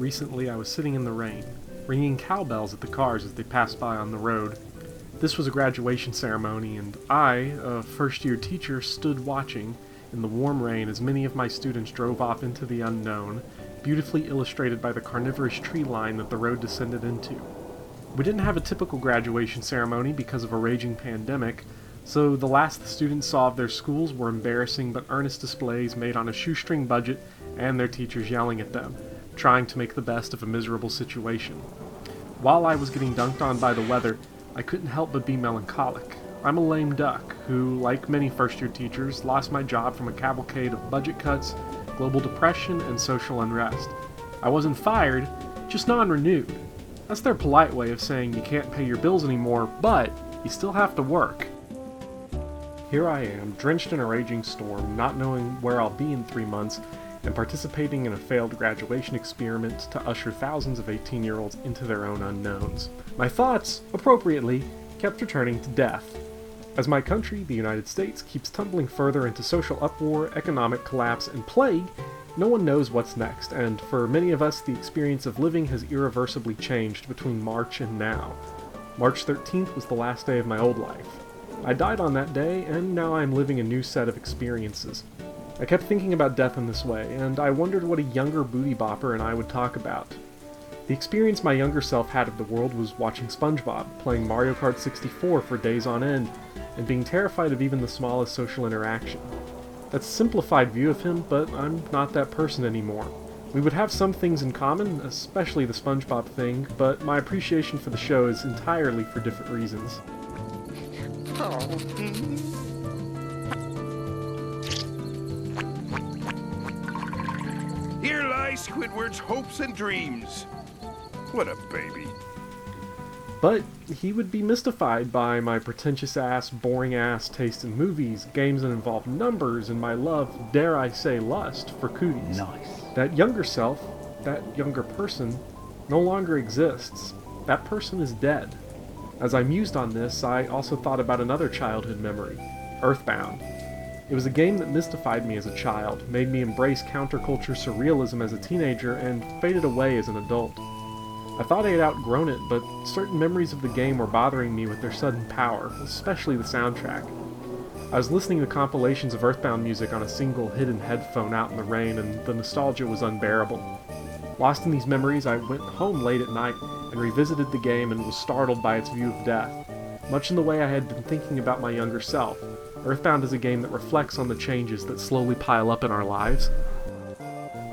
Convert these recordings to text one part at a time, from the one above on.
recently I was sitting in the rain, ringing cowbells at the cars as they passed by on the road. This was a graduation ceremony, and I, a first-year teacher, stood watching in the warm rain as many of my students drove off into the unknown, beautifully illustrated by the carnivorous tree line that the road descended into. We didn't have a typical graduation ceremony because of a raging pandemic, so the last the students saw of their schools were embarrassing but earnest displays made on a shoestring budget and their teachers yelling at them, trying to make the best of a miserable situation. While I was getting dunked on by the weather, I couldn't help but be melancholic. I'm a lame duck who, like many first-year teachers, lost my job from a cavalcade of budget cuts, global depression, and social unrest. I wasn't fired, just non-renewed. That's their polite way of saying you can't pay your bills anymore, but you still have to work. Here I am, drenched in a raging storm, not knowing where I'll be in 3 months, and participating in a failed graduation experiment to usher thousands of 18-year-olds into their own unknowns. My thoughts, appropriately, kept returning to death. As my country, the United States, keeps tumbling further into social uproar, economic collapse, and plague, no one knows what's next, and for many of us, the experience of living has irreversibly changed between March and now. March 13th was the last day of my old life. I died on that day, and now I'm living a new set of experiences. I kept thinking about death in this way, and I wondered what a younger booty bopper and I would talk about. The experience my younger self had of the world was watching SpongeBob, playing Mario Kart 64 for days on end, and being terrified of even the smallest social interaction. That's a simplified view of him, but I'm not that person anymore. We would have some things in common, especially the SpongeBob thing, but my appreciation for the show is entirely for different reasons. Here lie Squidward's hopes and dreams. What a baby. But he would be mystified by my pretentious-ass, boring-ass taste in movies, games that involve numbers, and my love, dare I say lust, for cooties. Nice. That younger self, that younger person, no longer exists. That person is dead. As I mused on this, I also thought about another childhood memory, Earthbound. It was a game that mystified me as a child, made me embrace counterculture surrealism as a teenager, and faded away as an adult. I thought I had outgrown it, but certain memories of the game were bothering me with their sudden power, especially the soundtrack. I was listening to compilations of Earthbound music on a single hidden headphone out in the rain, and the nostalgia was unbearable. Lost in these memories, I went home late at night and revisited the game and was startled by its view of death. Much in the way I had been thinking about my younger self, Earthbound is a game that reflects on the changes that slowly pile up in our lives.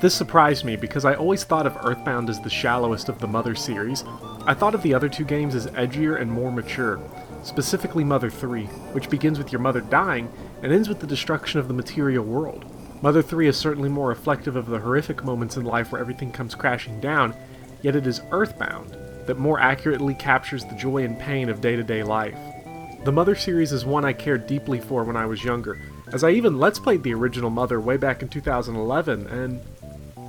This surprised me because I always thought of Earthbound as the shallowest of the Mother series. I thought of the other two games as edgier and more mature, specifically Mother 3, which begins with your mother dying and ends with the destruction of the material world. Mother 3 is certainly more reflective of the horrific moments in life where everything comes crashing down, yet it is Earthbound that more accurately captures the joy and pain of day-to-day life. The Mother series is one I cared deeply for when I was younger, as I even Let's Played the original Mother way back in 2011, and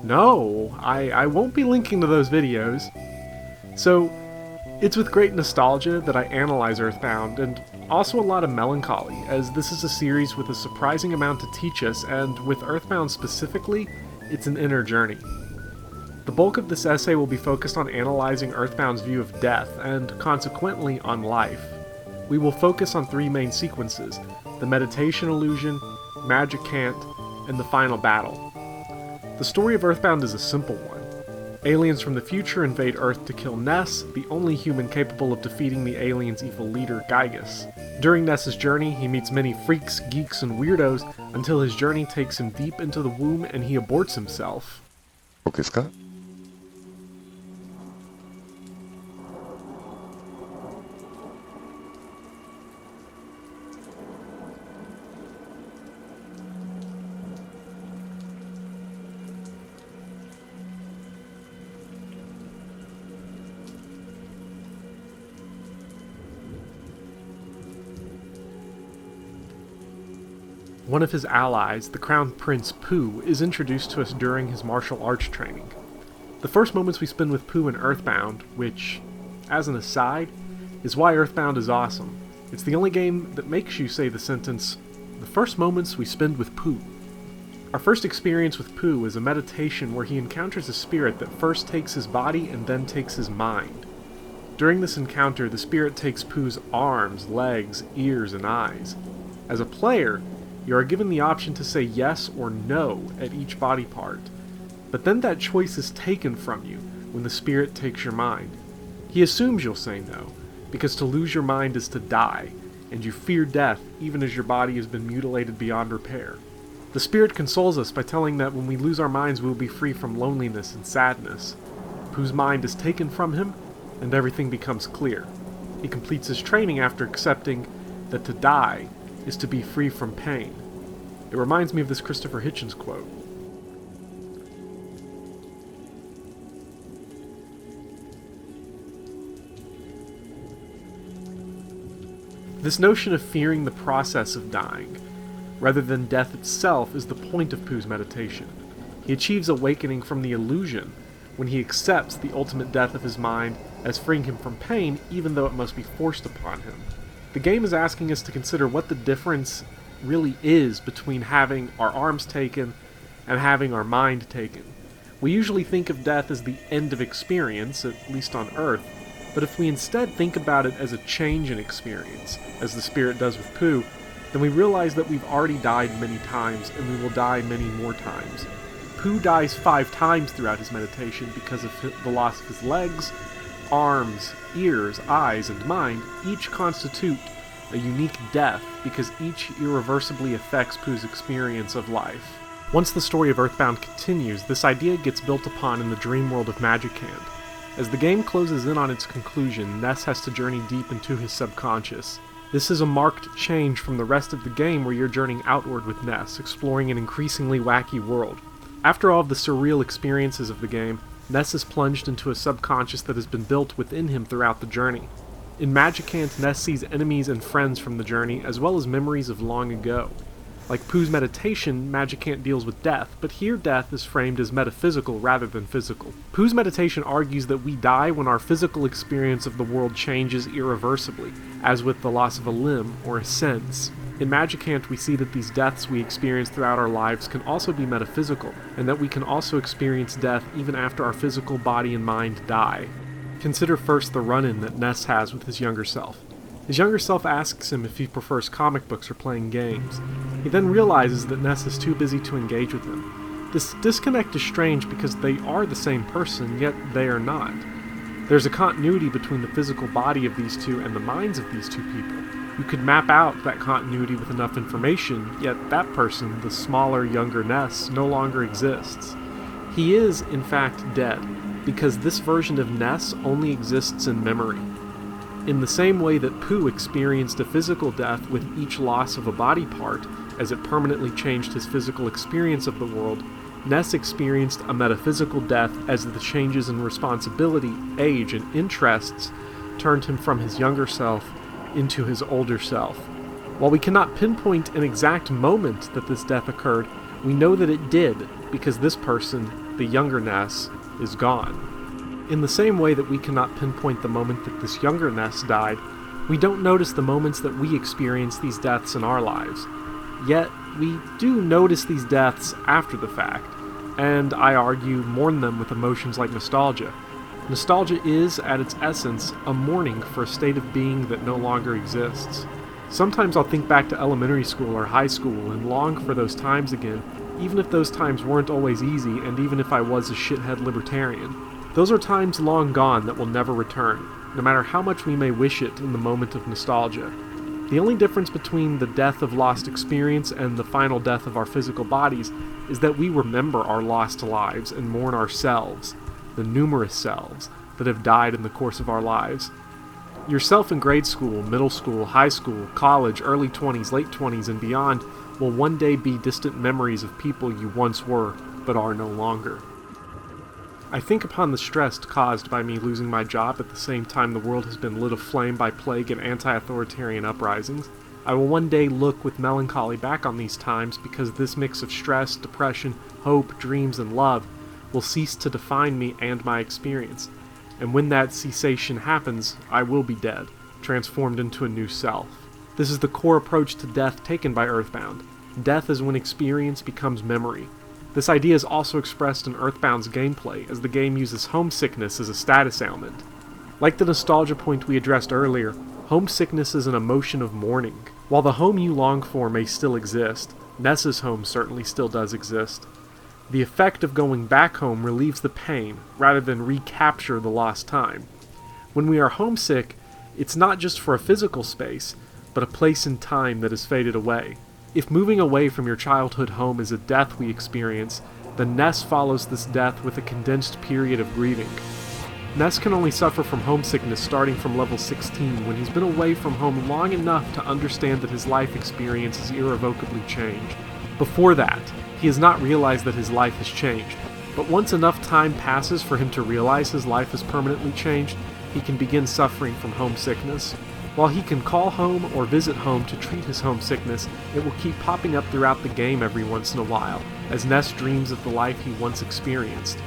no, I won't be linking to those videos. So, it's with great nostalgia that I analyze Earthbound, and also a lot of melancholy, as this is a series with a surprising amount to teach us, and with Earthbound specifically, it's an inner journey. The bulk of this essay will be focused on analyzing Earthbound's view of death, and consequently on life. We will focus on three main sequences: the meditation illusion, magic cant, and the final battle. The story of Earthbound is a simple one. Aliens from the future invade Earth to kill Ness, the only human capable of defeating the aliens' evil leader, Giygas. During Ness's journey, he meets many freaks, geeks, and weirdos, until his journey takes him deep into the womb and he aborts himself. 僕ですか? One of his allies, the Crown Prince Pooh, is introduced to us during his martial arts training. The first moments we spend with Pooh in Earthbound, which, as an aside, is why Earthbound is awesome. It's the only game that makes you say the sentence, "The first moments we spend with Pooh." Our first experience with Pooh is a meditation where he encounters a spirit that first takes his body and then takes his mind. During this encounter, the spirit takes Pooh's arms, legs, ears, and eyes. As a player, you are given the option to say yes or no at each body part, but then that choice is taken from you when the spirit takes your mind. He assumes you'll say no, because to lose your mind is to die, and you fear death even as your body has been mutilated beyond repair. The spirit consoles us by telling that when we lose our minds we will be free from loneliness and sadness. Pooh's mind is taken from him, and everything becomes clear. He completes his training after accepting that to die is to be free from pain. It reminds me of this Christopher Hitchens quote. This notion of fearing the process of dying, rather than death itself, is the point of Pooh's meditation. He achieves awakening from the illusion when he accepts the ultimate death of his mind as freeing him from pain, even though it must be forced upon him. The game is asking us to consider what the difference really is between having our arms taken and having our mind taken. We usually think of death as the end of experience, at least on Earth, but if we instead think about it as a change in experience, as the spirit does with Pooh, then we realize that we've already died many times, and we will die many more times. Pooh dies 5 times throughout his meditation because of the loss of his legs, arms, ears, eyes, and mind. Each constitute a unique death because each irreversibly affects Pooh's experience of life. Once the story of Earthbound continues, this idea gets built upon in the dream world of Magic Hand. As the game closes in on its conclusion, Ness has to journey deep into his subconscious. This is a marked change from the rest of the game where you're journeying outward with Ness, exploring an increasingly wacky world. After all of the surreal experiences of the game, Ness is plunged into a subconscious that has been built within him throughout the journey. In Magic Hand, Ness sees enemies and friends from the journey, as well as memories of long ago. Like Pooh's meditation, Magic Hand deals with death, but here death is framed as metaphysical rather than physical. Pooh's meditation argues that we die when our physical experience of the world changes irreversibly, as with the loss of a limb or a sense. In Magic Hand, we see that these deaths we experience throughout our lives can also be metaphysical, and that we can also experience death even after our physical body and mind die. Consider first the run-in that Ness has with his younger self. His younger self asks him if he prefers comic books or playing games. He then realizes that Ness is too busy to engage with him. This disconnect is strange because they are the same person, yet they are not. There's a continuity between the physical body of these two and the minds of these two people. You could map out that continuity with enough information, yet that person, the smaller, younger Ness, no longer exists. He is, in fact, dead, because this version of Ness only exists in memory. In the same way that Pooh experienced a physical death with each loss of a body part, as it permanently changed his physical experience of the world, Ness experienced a metaphysical death as the changes in responsibility, age, and interests turned him from his younger self into his older self. While we cannot pinpoint an exact moment that this death occurred, we know that it did, because this person, the younger Ness, is gone. In the same way that we cannot pinpoint the moment that this younger Ness died, we don't notice the moments that we experience these deaths in our lives. Yet, we do notice these deaths after the fact, and I argue mourn them with emotions like nostalgia. Nostalgia is, at its essence, a mourning for a state of being that no longer exists. Sometimes I'll think back to elementary school or high school and long for those times again, even if those times weren't always easy and even if I was a shithead libertarian. Those are times long gone that will never return, no matter how much we may wish it in the moment of nostalgia. The only difference between the death of lost experience and the final death of our physical bodies is that we remember our lost lives and mourn ourselves, the numerous selves that have died in the course of our lives. Yourself in grade school, middle school, high school, college, early 20s, late 20s, and beyond will one day be distant memories of people you once were, but are no longer. I think upon the stress caused by me losing my job at the same time the world has been lit aflame by plague and anti-authoritarian uprisings. I will one day look with melancholy back on these times because this mix of stress, depression, hope, dreams, and love will cease to define me and my experience. And when that cessation happens, I will be dead, transformed into a new self. This is the core approach to death taken by Earthbound. Death is when experience becomes memory. This idea is also expressed in Earthbound's gameplay, as the game uses homesickness as a status ailment. Like the nostalgia point we addressed earlier, homesickness is an emotion of mourning. While the home you long for may still exist, Ness's home certainly still does exist. The effect of going back home relieves the pain, rather than recapture the lost time. When we are homesick, it's not just for a physical space, but a place and time that has faded away. If moving away from your childhood home is a death we experience, then Ness follows this death with a condensed period of grieving. Ness can only suffer from homesickness starting from level 16 when he's been away from home long enough to understand that his life experience is irrevocably changed. Before that, he has not realized that his life has changed, but once enough time passes for him to realize his life has permanently changed, he can begin suffering from homesickness. While he can call home or visit home to treat his homesickness, it will keep popping up throughout the game every once in a while, as Ness dreams of the life he once experienced.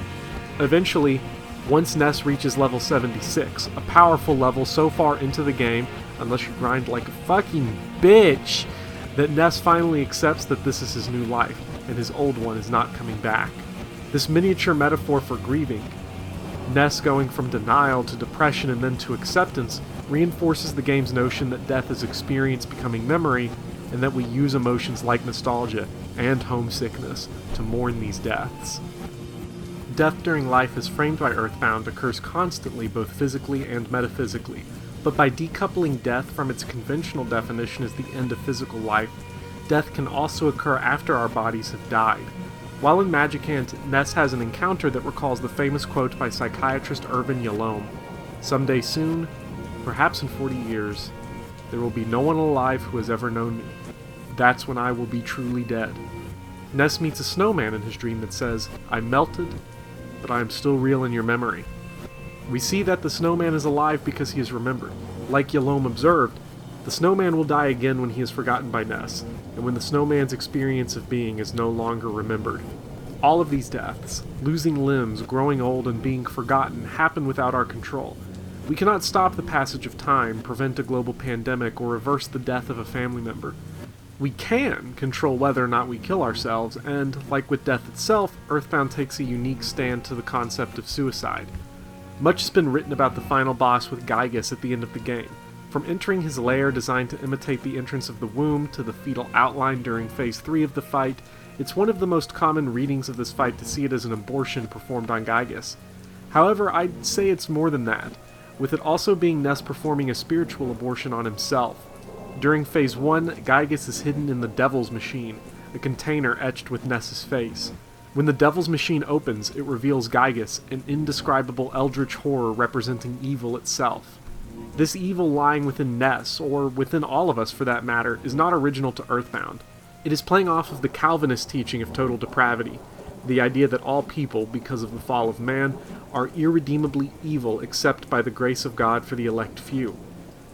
Eventually, once Ness reaches level 76, a powerful level so far into the game, unless you grind like a fucking bitch, that Ness finally accepts that this is his new life, and his old one is not coming back. This miniature metaphor for grieving, Ness going from denial to depression and then to acceptance, reinforces the game's notion that death is experience becoming memory, and that we use emotions like nostalgia and homesickness to mourn these deaths. Death during life as framed by Earthbound occurs constantly both physically and metaphysically, but by decoupling death from its conventional definition as the end of physical life, death can also occur after our bodies have died. While in Magicant, Ness has an encounter that recalls the famous quote by psychiatrist Irvin Yalom, "Someday soon, perhaps in 40 years, there will be no one alive who has ever known me. That's when I will be truly dead." Ness meets a snowman in his dream that says, "I melted, but I am still real in your memory." We see that the snowman is alive because he is remembered. Like Yalom observed, the snowman will die again when he is forgotten by Ness, and when the snowman's experience of being is no longer remembered. All of these deaths, losing limbs, growing old, and being forgotten, happen without our control. We cannot stop the passage of time, prevent a global pandemic, or reverse the death of a family member. We can control whether or not we kill ourselves, and, like with death itself, Earthbound takes a unique stand to the concept of suicide. Much has been written about the final boss with Giygas at the end of the game. From entering his lair designed to imitate the entrance of the womb to the fetal outline during Phase 3 of the fight, it's one of the most common readings of this fight to see it as an abortion performed on Giygas. However, I'd say it's more than that, with it also being Ness performing a spiritual abortion on himself. During Phase 1, Giygas is hidden in the Devil's Machine, a container etched with Ness's face. When the Devil's Machine opens, it reveals Giygas, an indescribable eldritch horror representing evil itself. This evil lying within Ness, or within all of us for that matter, is not original to Earthbound. It is playing off of the Calvinist teaching of total depravity, the idea that all people, because of the fall of man, are irredeemably evil except by the grace of God for the elect few.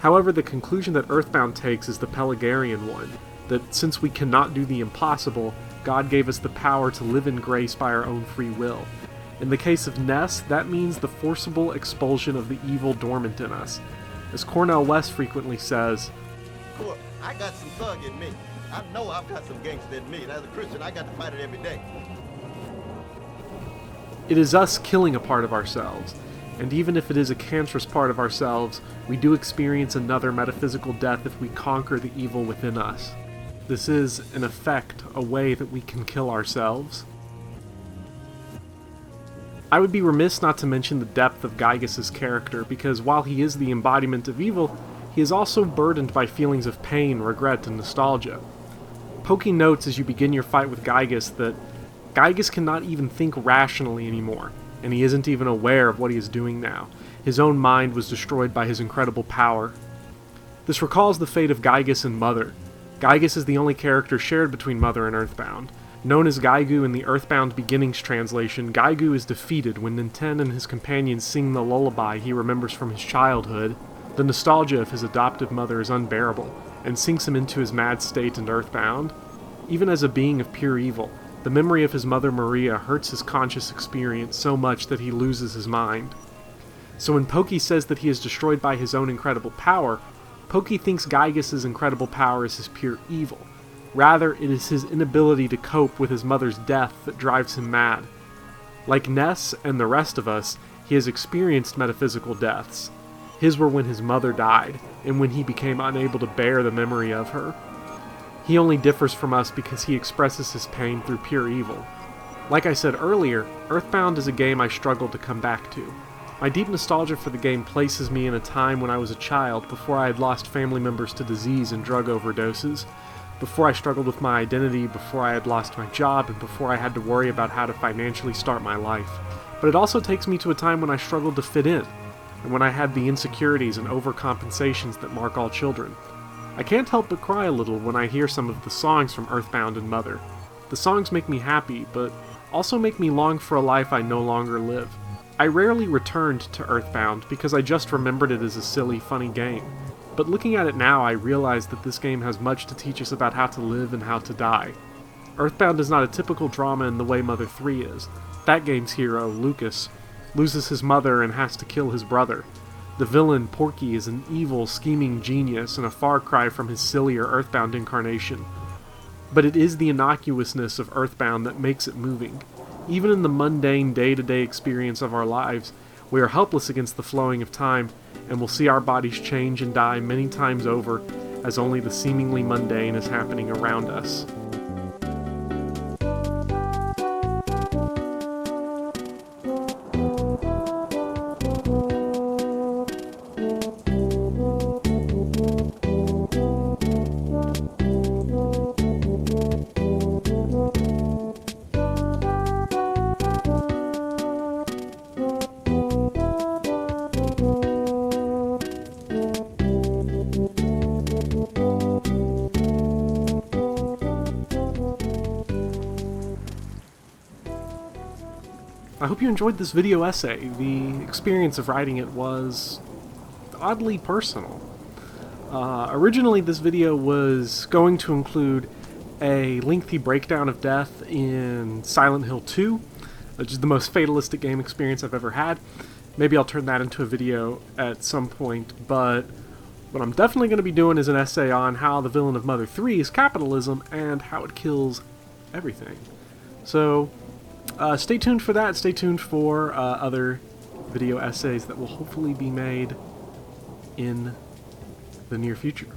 However, the conclusion that Earthbound takes is the Pelagarian one, that since we cannot do the impossible, God gave us the power to live in grace by our own free will. In the case of Ness, that means the forcible expulsion of the evil dormant in us. As Cornel West frequently says, "Look, I got some thug in me. I know I've got some gangster in me, and as a Christian, I got to fight it every day." it is us killing a part of ourselves, and even if it is a cancerous part of ourselves, we do experience another metaphysical death if we conquer the evil within us. This is, in effect, a way that we can kill ourselves. I would be remiss not to mention the depth of Giygas' character, because while he is the embodiment of evil, he is also burdened by feelings of pain, regret, and nostalgia. Porky notes as you begin your fight with Giygas that Giygas cannot even think rationally anymore, and he isn't even aware of what he is doing now. His own mind was destroyed by his incredible power. This recalls the fate of Giygas and Mother. Giygas is the only character shared between Mother and Earthbound. Known as Giegue in the Earthbound Beginnings translation, Giegue is defeated when Ninten and his companions sing the lullaby he remembers from his childhood. The nostalgia of his adoptive mother is unbearable, and sinks him into his mad state in Earthbound. Even as a being of pure evil, the memory of his mother Maria hurts his conscious experience so much that he loses his mind. So when Porky says that he is destroyed by his own incredible power, Porky thinks Giygas' incredible power is his pure evil, Rather, it is his inability to cope with his mother's death that drives him mad. Like Ness and the rest of us, he has experienced metaphysical deaths. His were when his mother died, and when he became unable to bear the memory of her. He only differs from us because he expresses his pain through pure evil. Like I said earlier, Earthbound is a game I struggle to come back to. My deep nostalgia for the game places me in a time when I was a child, before I had lost family members to disease and drug overdoses, before I struggled with my identity, before I had lost my job, and before I had to worry about how to financially start my life. But it also takes me to a time when I struggled to fit in, and when I had the insecurities and overcompensations that mark all children. I can't help but cry a little when I hear some of the songs from Earthbound and Mother. The songs make me happy, but also make me long for a life I no longer live. I rarely returned to Earthbound because I just remembered it as a silly, funny game. But looking at it now, I realize that this game has much to teach us about how to live and how to die. Earthbound is not a typical drama in the way Mother 3 is. That game's hero, Lucas, loses his mother and has to kill his brother. The villain, Porky, is an evil, scheming genius and a far cry from his sillier Earthbound incarnation. But it is the innocuousness of Earthbound that makes it moving. Even in the mundane, day-to-day experience of our lives, we are helpless against the flowing of time, and will see our bodies change and die many times over, as only the seemingly mundane is happening around us. I hope you enjoyed this video essay. The experience of writing it was oddly personal. Originally this video was going to include a lengthy breakdown of death in Silent Hill 2, which is the most fatalistic game experience I've ever had. Maybe I'll turn that into a video at some point, but what I'm definitely going to be doing is an essay on how the villain of Mother 3 is capitalism and how it kills everything. So, stay tuned for that. Stay tuned for other video essays that will hopefully be made in the near future.